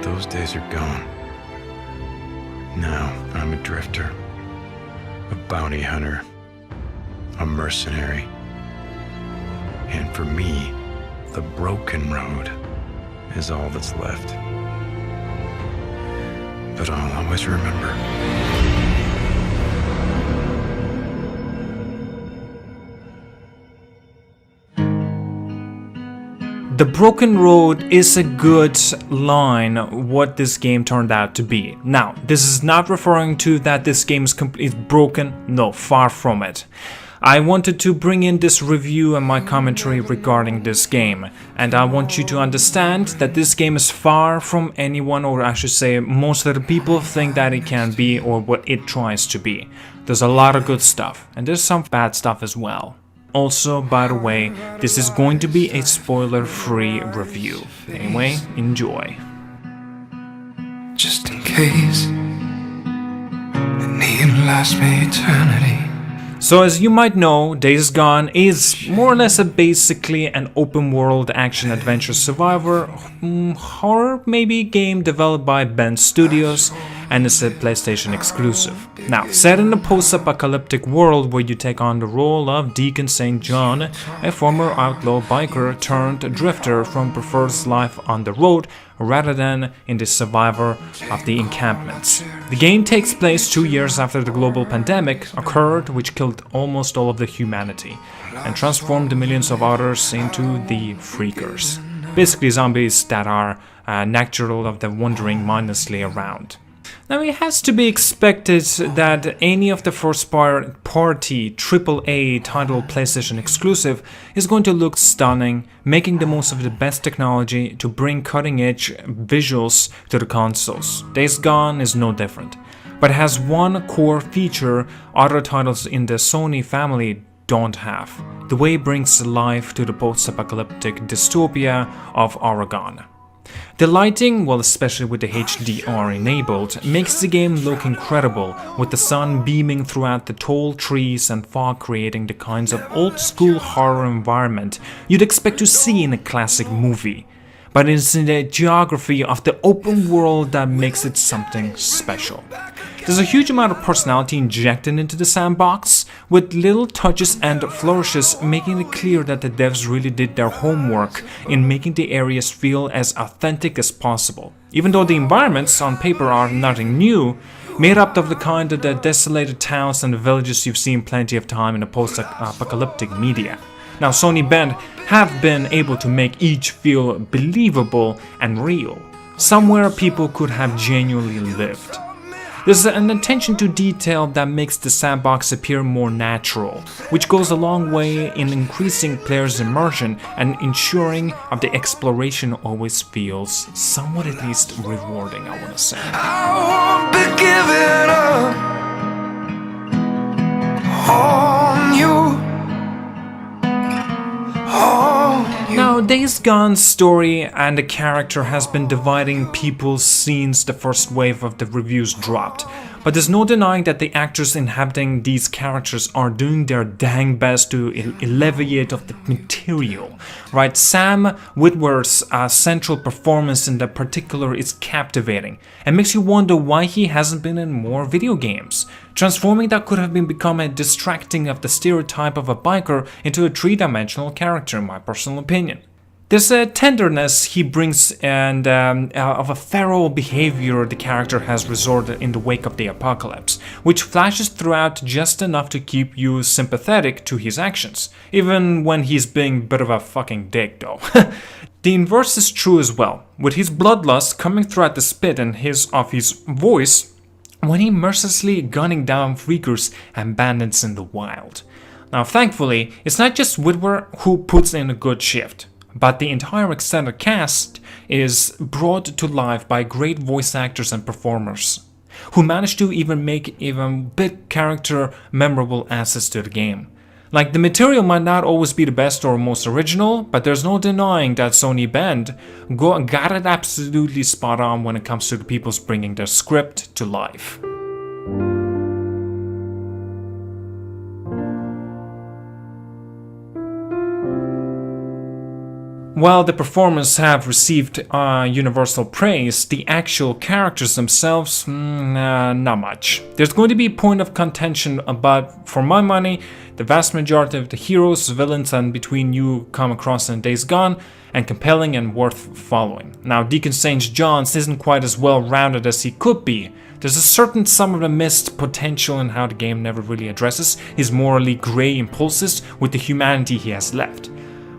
those days are gone. Now I'm a drifter, a bounty hunter, a mercenary. And for me, the broken road is all that's left. But I'll always remember. The broken road is a good line what this game turned out to be. Now, this is not referring to that this game is completely broken. No, far from it. I wanted to bring in this review and my commentary regarding this game, and I want you to understand that this game is far from anyone, or I should say most of the people think that it can be or what it tries to be. There's a lot of good stuff, and there's some bad stuff as well. Also, by the way, this is going to be a spoiler-free review. Anyway, enjoy. Just in case the need lasts me eternity. So as you might know, Days Gone is more or less basically an open-world action-adventure survivor horror maybe game developed by Bend Studios and is a PlayStation exclusive. Now, set in a post-apocalyptic world where you take on the role of Deacon St. John, a former outlaw biker turned drifter from prefers life on the road rather than in the survivor of the encampments. The game takes place 2 years after the global pandemic occurred, which killed almost all of the humanity and transformed the millions of others into the Freakers. Basically zombies that are natural of the wandering mindlessly around. Now, it has to be expected that any of the first-party AAA title PlayStation exclusive is going to look stunning, making the most of the best technology to bring cutting-edge visuals to the consoles. Days Gone is no different, but has one core feature other titles in the Sony family don't have: the way it brings life to the post-apocalyptic dystopia of Oregon. The lighting, well, especially with the HDR enabled, makes the game look incredible, with the sun beaming throughout the tall trees and fog creating the kinds of old-school horror environment you'd expect to see in a classic movie. But it's in the geography of the open world that makes it something special. There's a huge amount of personality injected into the sandbox, with little touches and flourishes making it clear that the devs really did their homework in making the areas feel as authentic as possible. Even though the environments on paper are nothing new, made up of the kind of the desolated towns and the villages you've seen plenty of time in the post-apocalyptic media. Now, Sony Bend have been able to make each feel believable and real, somewhere people could have genuinely lived. There's an attention to detail that makes the sandbox appear more natural, which goes a long way in increasing players' immersion and ensuring of the exploration always feels somewhat at least rewarding, I want to say. I won't be giving up on you. Now, Days Gone's story and the character has been dividing people since the first wave of the reviews dropped, but there's no denying that the actors inhabiting these characters are doing their dang best to alleviate of the material, right? Sam Witwer's central performance in the particular is captivating and makes you wonder why he hasn't been in more video games, transforming that could have become a distracting of the stereotype of a biker into a three-dimensional character, in my personal opinion. There's a tenderness he brings and of a feral behavior the character has resorted in the wake of the apocalypse, which flashes throughout just enough to keep you sympathetic to his actions, even when he's being a bit of a fucking dick though. The inverse is true as well, with his bloodlust coming throughout the spit and of his voice when he mercilessly gunning down freakers and bandits in the wild. Now, thankfully, it's not just Witwer who puts in a good shift, but the entire extended cast is brought to life by great voice actors and performers, who manage to even make even big character memorable assets to the game. Like, the material might not always be the best or most original, but there's no denying that Sony Bend got it absolutely spot on when it comes to the people's bringing their script to life. While the performers have received universal praise, the actual characters themselves, not much. There's going to be a point of contention, but for my money, the vast majority of the heroes, villains, and between you come across in Days Gone, and compelling and worth following. Now, Deacon St. John's isn't quite as well rounded as he could be. There's a certain some of the missed potential in how the game never really addresses his morally grey impulses with the humanity he has left.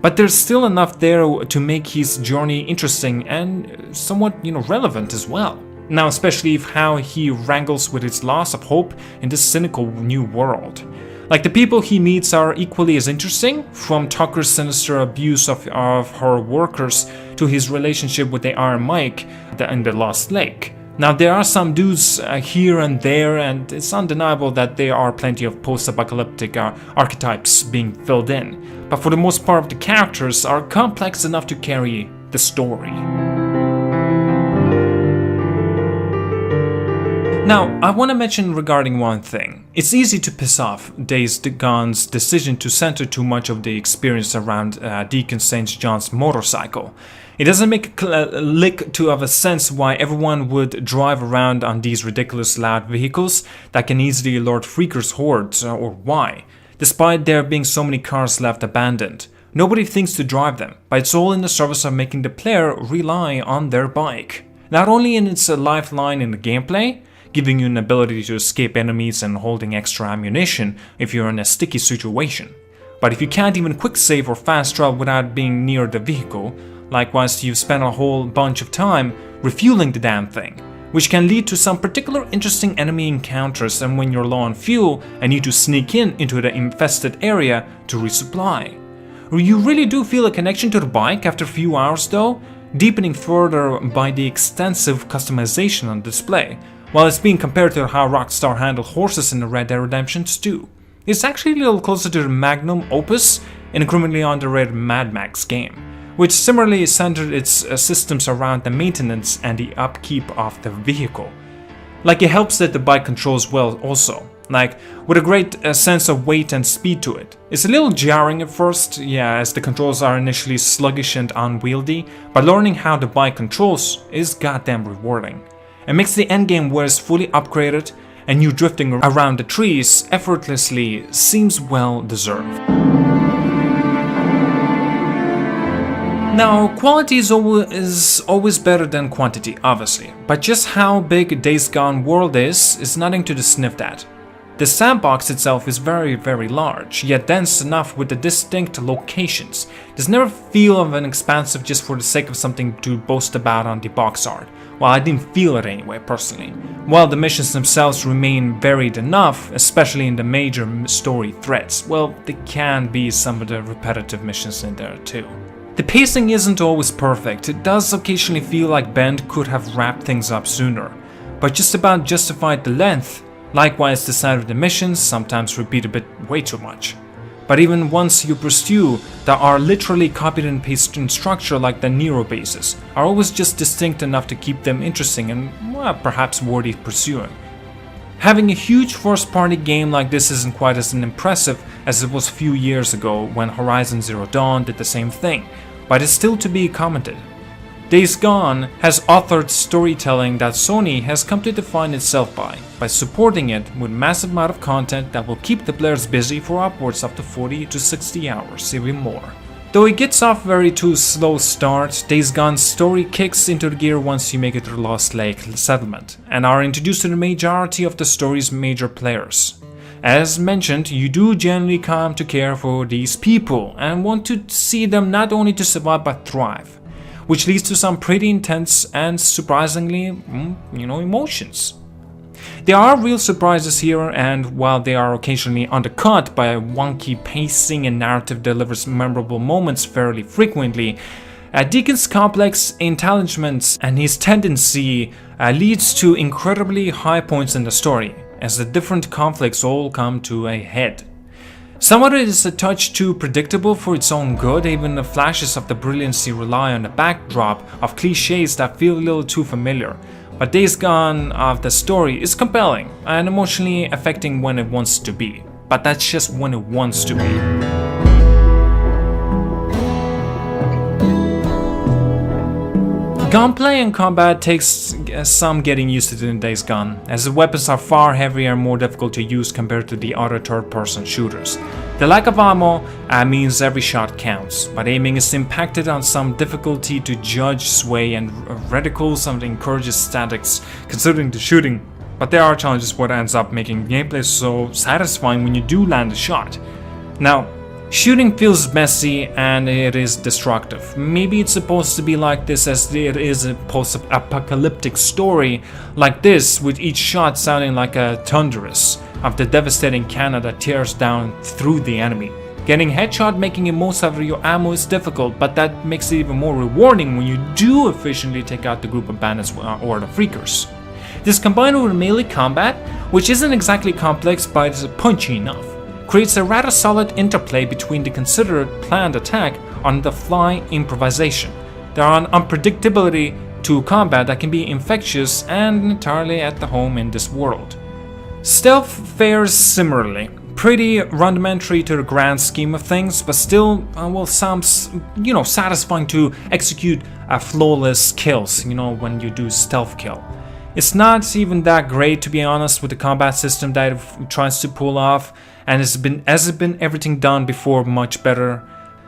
But there's still enough there to make his journey interesting and somewhat, relevant as well. Now, especially if how he wrangles with its loss of hope in this cynical new world. Like, the people he meets are equally as interesting, from Tucker's sinister abuse of her workers to his relationship with the Iron Mike in the Lost Lake. Now, there are some dudes here and there, and it's undeniable that there are plenty of post-apocalyptic archetypes being filled in, but for the most part the characters are complex enough to carry the story. Now, I want to mention regarding one thing. It's easy to piss off Days Gone's decision to center too much of the experience around Deacon St. John's motorcycle. It doesn't make a lick of a sense why everyone would drive around on these ridiculous loud vehicles that can easily alert freakers' hordes, or why, despite there being so many cars left abandoned. Nobody thinks to drive them, but it's all in the service of making the player rely on their bike. Not only in its lifeline in the gameplay, giving you an ability to escape enemies and holding extra ammunition if you're in a sticky situation, but if you can't even quick save or fast travel without being near the vehicle, likewise you've spent a whole bunch of time refueling the damn thing, which can lead to some particular interesting enemy encounters and when you're low on fuel and need to sneak into the infested area to resupply. You really do feel a connection to the bike after a few hours though, deepening further by the extensive customization on display, while it's being compared to how Rockstar handled horses in the Red Dead Redemption 2. It's actually a little closer to the magnum opus in a criminally underrated Mad Max game, which similarly centered its systems around the maintenance and the upkeep of the vehicle. Like, it helps that the bike controls well also, like with a great sense of weight and speed to it. It's a little jarring at first, as the controls are initially sluggish and unwieldy, but learning how the bike controls is goddamn rewarding. It makes the endgame where it's fully upgraded and you drifting around the trees effortlessly seems well deserved. Now, quality is always better than quantity, obviously, but just how big Days Gone world is nothing to be sniffed at. The sandbox itself is very, very large, yet dense enough with the distinct locations. There's never feel of an expansive just for the sake of something to boast about on the box art. Well, I didn't feel it anyway, personally. While the missions themselves remain varied enough, especially in the major story threads, well, there can be some of the repetitive missions in there too. The pacing isn't always perfect. It does occasionally feel like Bend could have wrapped things up sooner, but just about justified the length. Likewise, the side of the missions sometimes repeat a bit way too much. But even once you pursue, that are literally copied and pasted in structure like the Nero bases, are always just distinct enough to keep them interesting and, well, perhaps worthy pursuing. Having a huge first-party game like this isn't quite as impressive as it was a few years ago when Horizon Zero Dawn did the same thing, but it's still to be commented. Days Gone has authored storytelling that Sony has come to define itself by supporting it with massive amount of content that will keep the players busy for upwards up to 40 to 60 hours, even more. Though it gets off very too slow start, Days Gone's story kicks into gear once you make it to the Lost Lake settlement, and are introduced to the majority of the story's major players. As mentioned, you do generally come to care for these people, and want to see them not only to survive but thrive, which leads to some pretty intense and surprisingly, emotions. There are real surprises here, and while they are occasionally undercut by a wonky pacing and narrative delivers memorable moments fairly frequently, Deacon's complex intelligence and his tendency leads to incredibly high points in the story, as the different conflicts all come to a head. Some of it is a touch too predictable for its own good, even the flashes of the brilliancy rely on a backdrop of cliches that feel a little too familiar. But Days Gone of the story is compelling and emotionally affecting when it wants to be. But that's just when it wants to be. Gunplay and combat takes some getting used to in Days Gone, as the weapons are far heavier and more difficult to use compared to the other third-person shooters. The lack of ammo means every shot counts, but aiming is impacted on some difficulty to judge sway and reticles and encourages statics considering the shooting. But there are challenges what ends up making gameplay so satisfying when you do land a shot. Now, shooting feels messy and it is destructive. Maybe it's supposed to be like this as it is a post-apocalyptic story like this, with each shot sounding like a thunderous of the devastating cannon that tears down through the enemy. Getting headshot making the most out of your ammo is difficult, but that makes it even more rewarding when you do efficiently take out the group of bandits or the freakers. This combined with melee combat, which isn't exactly complex but is punchy enough, creates a rather solid interplay between the considered planned attack on the fly improvisation. There are an unpredictability to combat that can be infectious and entirely at the home in this world. Stealth fares similarly, pretty rudimentary to the grand scheme of things, but still, sounds, satisfying to execute flawless kills, when you do stealth kill. It's not even that great, to be honest, with the combat system that it tries to pull off, and has it been everything done before much better.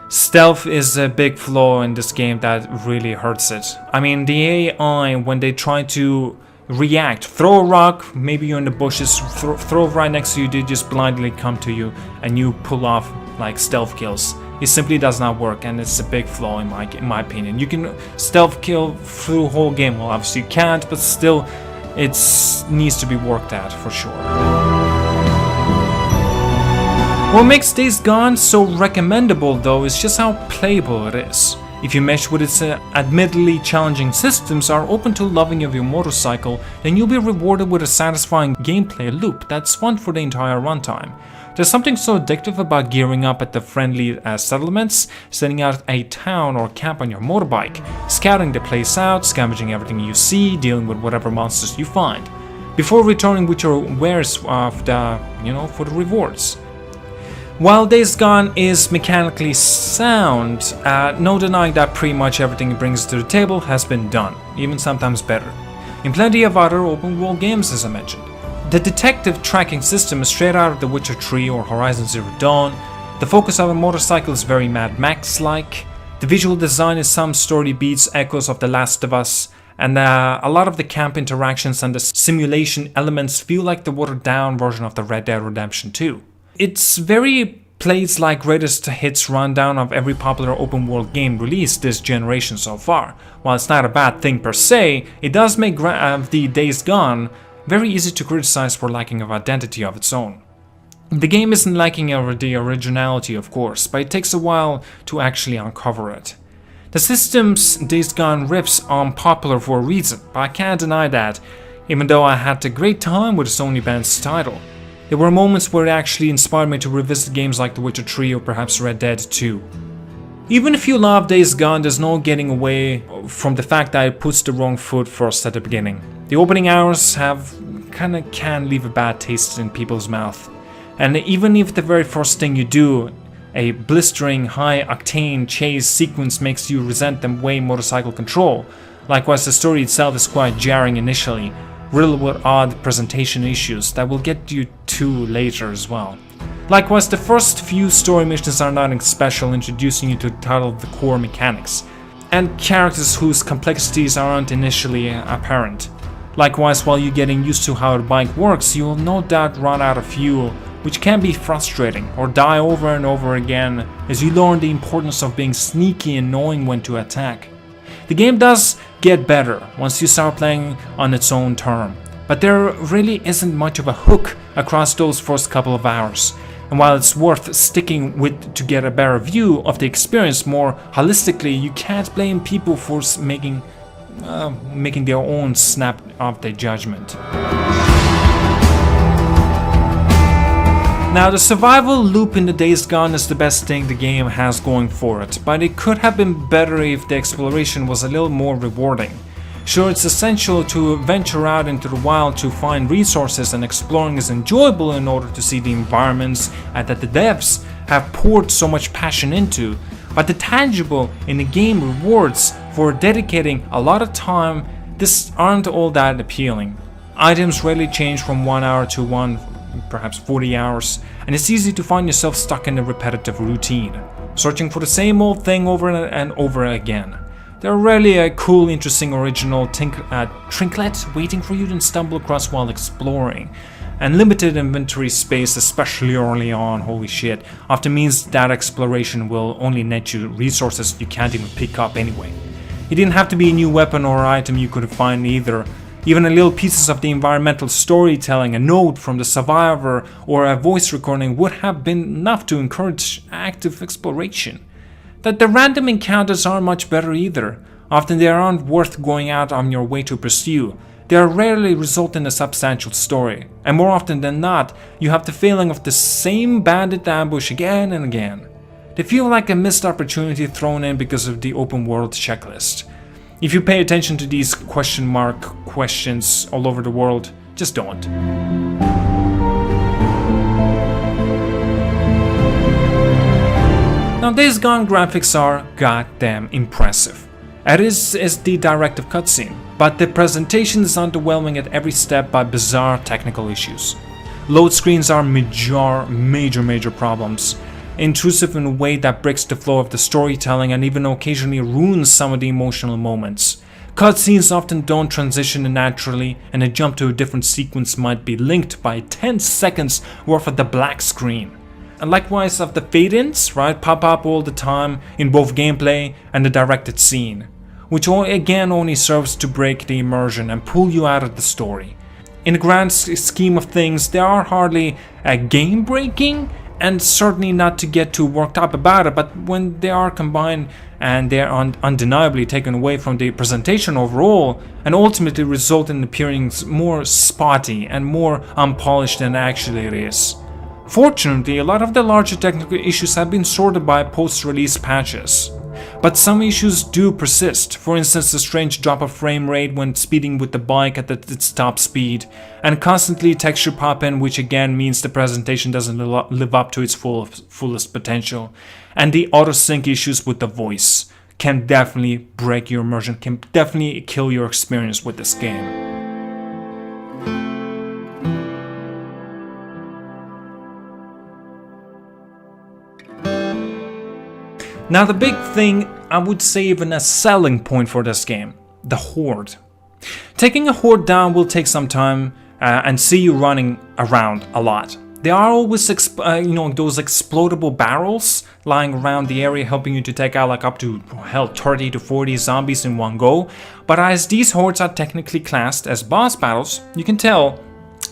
Stealth is a big flaw in this game that really hurts it. I mean, the AI, when they try to react, throw a rock, maybe you're in the bushes, throw it right next to you, they just blindly come to you and you pull off like stealth kills. It simply does not work, and it's a big flaw in my opinion. You can stealth kill through the whole game, well obviously you can't, but still it needs to be worked at for sure. What makes Days Gone so recommendable though is just how playable it is. If you mesh with its admittedly challenging systems, are open to loving of your motorcycle, then you'll be rewarded with a satisfying gameplay loop that's fun for the entire runtime. There's something so addictive about gearing up at the friendly settlements, setting out a town or camp on your motorbike, scouting the place out, scavenging everything you see, dealing with whatever monsters you find, before returning with your wares for the rewards. While Days Gone is mechanically sound, no denying that pretty much everything it brings to the table has been done, even sometimes better, in plenty of other open world games as I mentioned. The detective tracking system is straight out of The Witcher 3 or Horizon Zero Dawn. The focus of a motorcycle is very Mad Max-like. The visual design in some story beats echoes of The Last of Us, and a lot of the camp interactions and the simulation elements feel like the watered-down version of the Red Dead Redemption 2. It's very plays like greatest hits rundown of every popular open world game released this generation so far. While it's not a bad thing per se, it does make the Days Gone very easy to criticize for lacking of identity of its own. The game isn't lacking the originality of course, but it takes a while to actually uncover it. The system's Days Gone riffs are unpopular for a reason, but I can't deny that, even though I had a great time with its only band's title. There were moments where it actually inspired me to revisit games like The Witcher 3 or perhaps Red Dead 2. Even if you love Days Gone, there's no getting away from the fact that it puts the wrong foot first at the beginning. The opening hours can leave a bad taste in people's mouth. And even if the very first thing you do, a blistering high-octane chase sequence, makes you resent the way motorcycle control, likewise the story itself is quite jarring initially, riddled with odd presentation issues that we'll get you to later as well. Likewise, the first few story missions are nothing special, introducing you to the title of the core mechanics, and characters whose complexities aren't initially apparent. Likewise, while you're getting used to how the bike works, you will no doubt run out of fuel, which can be frustrating, or die over and over again as you learn the importance of being sneaky and knowing when to attack. The game does get better once you start playing on its own term, but there really isn't much of a hook across those first couple of hours. And while it's worth sticking with to get a better view of the experience more holistically, you can't blame people for making their own snap of their judgment. Now, the survival loop in the Days Gone is the best thing the game has going for it, but it could have been better if the exploration was a little more rewarding. Sure, it's essential to venture out into the wild to find resources, and exploring is enjoyable in order to see the environments that the devs have poured so much passion into, but the tangible in the game rewards for dedicating a lot of time, this aren't all that appealing. Items rarely change from 1 hour to perhaps 40 hours, and it's easy to find yourself stuck in a repetitive routine, searching for the same old thing over and over again. There are rarely a cool, interesting, original trinket waiting for you to stumble across while exploring. And limited inventory space, especially early on, holy shit, often means that exploration will only net you resources you can't even pick up anyway. It didn't have to be a new weapon or item you could find either. Even a little pieces of the environmental storytelling, a note from the survivor, or a voice recording would have been enough to encourage active exploration. That the random encounters aren't much better either. Often they aren't worth going out on your way to pursue. They rarely result in a substantial story, and more often than not, you have the feeling of the same bandit ambush again and again. They feel like a missed opportunity thrown in because of the open world checklist. If you pay attention to these question mark questions all over the world, just don't. Now, Days Gone graphics are goddamn impressive. As is the directive cutscene, but the presentation is underwhelming at every step by bizarre technical issues. Load screens are major problems, intrusive in a way that breaks the flow of the storytelling and even occasionally ruins some of the emotional moments. Cutscenes often don't transition naturally, and a jump to a different sequence might be linked by 10 seconds worth of the black screen. And likewise of the fade-ins, right, pop up all the time in both gameplay and the directed scene, which again only serves to break the immersion and pull you out of the story. In the grand scheme of things, they are hardly game-breaking, and certainly not to get too worked up about it, but when they are combined and they are undeniably taken away from the presentation overall, and ultimately result in appearing more spotty and more unpolished than actually it is. Fortunately, a lot of the larger technical issues have been sorted by post-release patches. But some issues do persist, for instance the strange drop of frame rate when speeding with the bike at its top speed, and constantly texture pop-in, which again means the presentation doesn't live up to its fullest potential, and the auto-sync issues with the voice can definitely break your immersion, can definitely kill your experience with this game. Now the big thing, I would say even a selling point for this game, the horde. Taking a horde down will take some time and see you running around a lot. There are always those explodable barrels lying around the area helping you to take out like up to 30 to 40 zombies in one go, but as these hordes are technically classed as boss battles, you can tell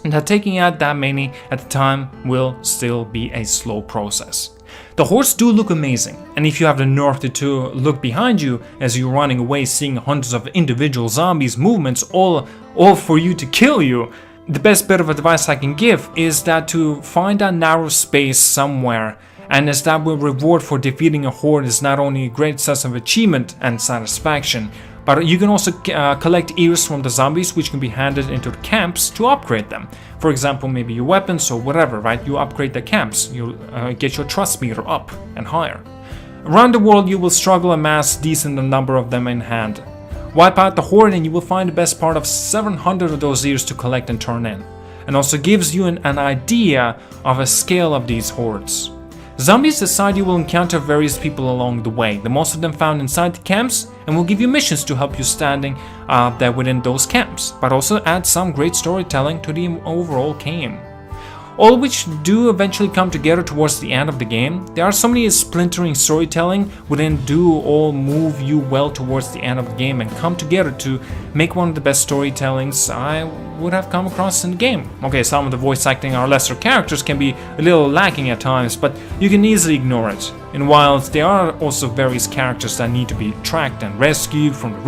that taking out that many at a time will still be a slow process. The hordes do look amazing, and if you have the nerve to look behind you as you're running away seeing hundreds of individual zombies movements all for you to kill you, the best bit of advice I can give is that to find a narrow space somewhere, and as that will reward for defeating a horde is not only a great sense of achievement and satisfaction, but you can also collect ears from the zombies which can be handed into the camps to upgrade them. For example, maybe your weapons or whatever, right? You upgrade the camps, you get your trust meter up and higher. Around the world you will struggle amass decent number of them in hand. Wipe out the horde and you will find the best part of 700 of those ears to collect and turn in. And also gives you an idea of a scale of these hordes. Zombies aside, you will encounter various people along the way, the most of them found inside the camps, and will give you missions to help you standing there within those camps, but also add some great storytelling to the overall game. All which do eventually come together towards the end of the game. There are so many splintering storytelling within do all move you well towards the end of the game and come together to make one of the best storytellings I would have come across in the game. Okay, some of the voice acting or lesser characters can be a little lacking at times, but you can easily ignore it. And while there are also various characters that need to be tracked and rescued from the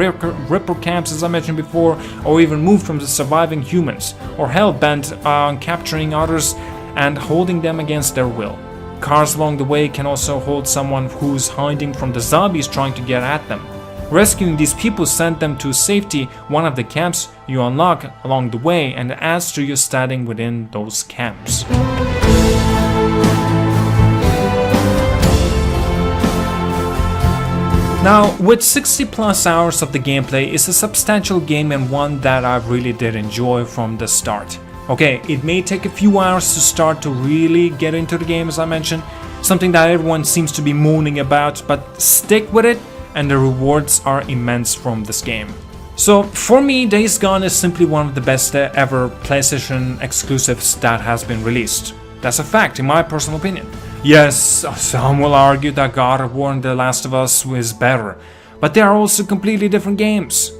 Ripper camps as I mentioned before, or even moved from the surviving humans, or hell-bent on capturing others and holding them against their will. Cars along the way can also hold someone who's hiding from the zombies trying to get at them. Rescuing these people sent them to safety, one of the camps you unlock along the way, and adds to your standing within those camps. Now, with 60 plus hours of the gameplay, it's a substantial game and one that I really did enjoy from the start. Okay, it may take a few hours to start to really get into the game, as I mentioned, something that everyone seems to be moaning about, but stick with it and the rewards are immense from this game. So for me, Days Gone is simply one of the best ever PlayStation exclusives that has been released. That's a fact, in my personal opinion. Yes, some will argue that God of War and The Last of Us is better, but they are also completely different games.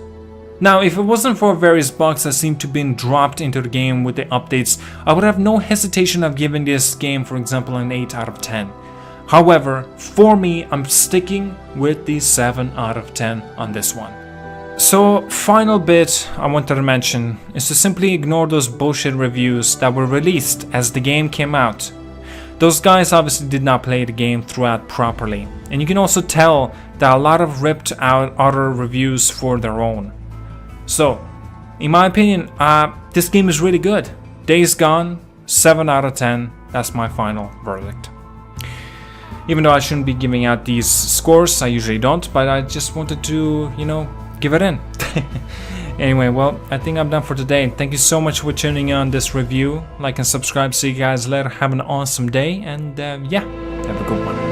Now, if it wasn't for various bugs that seem to have been dropped into the game with the updates, I would have no hesitation of giving this game, for example, an 8 out of 10. However, for me, I'm sticking with the 7 out of 10 on this one. So, final bit I wanted to mention is to simply ignore those bullshit reviews that were released as the game came out. Those guys obviously did not play the game throughout properly, and you can also tell that a lot of ripped out other reviews for their own. So, in my opinion, this game is really good. Days Gone, 7 out of 10, that's my final verdict. Even though I shouldn't be giving out these scores, I usually don't, but I just wanted to, give it in. Anyway, well, I think I'm done for today. Thank you so much for tuning in on this review. Like and subscribe. See you guys later. Have an awesome day, and yeah, have a good one.